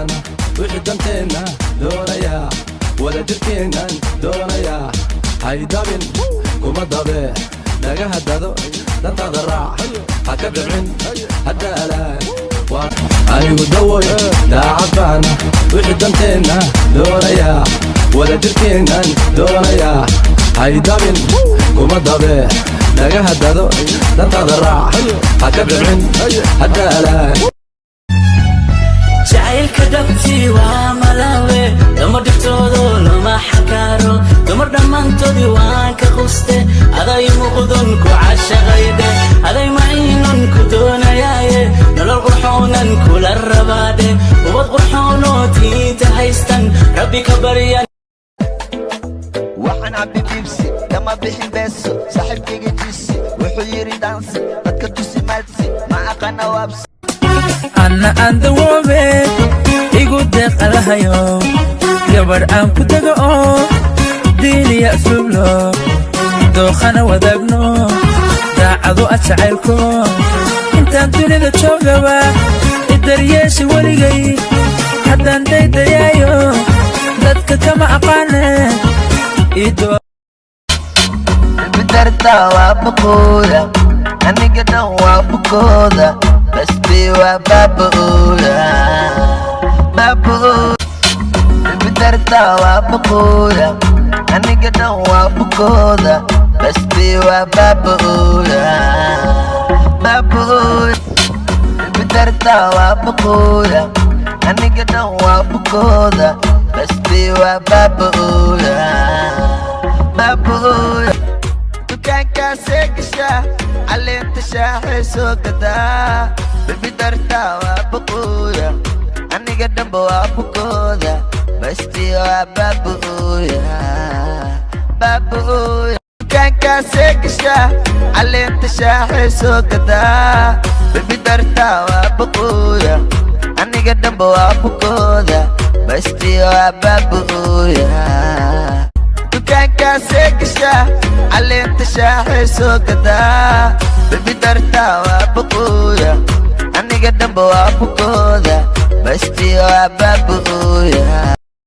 baana wixii danteena doonaya wada jirkeenan doonaya haydabin kuma dabe laga hadado dantada raac haka dabcin hadaalaan anigu dawoy daacad baana wixii danteena doonaya wada jirkeenan doonaya haydabin kuma dabe laga hadado dantada raac haka dabcin hadaalaan jacaylka dhabtii waa malawe dumar dhibtoodo lama xakaaro dumar dhammaantoodii waan ka quste aday muqdun ku cashaqayde aday maciinan ku doonayaaye nolol qurxoonan kula rabaadhe ubad qurxoonoo diinta haystan rabbi ka baryan waxaan cabbi bibsi kama bixin beeso saaxiibkayga jisi wuxuu yidhi dansi dadka tusi maalsi ma aqana waabsi anna aan dawoobe igu deeqalahayo gabadh aan ku dego oo diiniya asluublo dookhana wadaagno daacado a jacaylko intaan dunida joogaba idaryeesha weligay haddaan daydayaayo dadka kama aqaane bidarta waa bukooda aniga dhan waa bukooda basti waa baaba'ooda bidarta waa bukooda aniga dhan waa bukooda basti waa baaba'ooda bidarta waa bukooda aniga dhan waa bukooda basti waa baaba'ooda dukaankaa seegasha caleenta shaaxay soo gadaa bidarta waa bukooda aniga dhanba waa bukooda basti waa baaba'ooda dukaankaa seegasha caleenta shaaxay soo gadaa bidarta waa bukooda aniga dhanba waa bukooda basti waa baaba'ooda dukaankaa seegasha caleenta shaaxay soo gadaa bidarta waa bukooda aniga dhanba waa bukooda basti waa baaba'ooda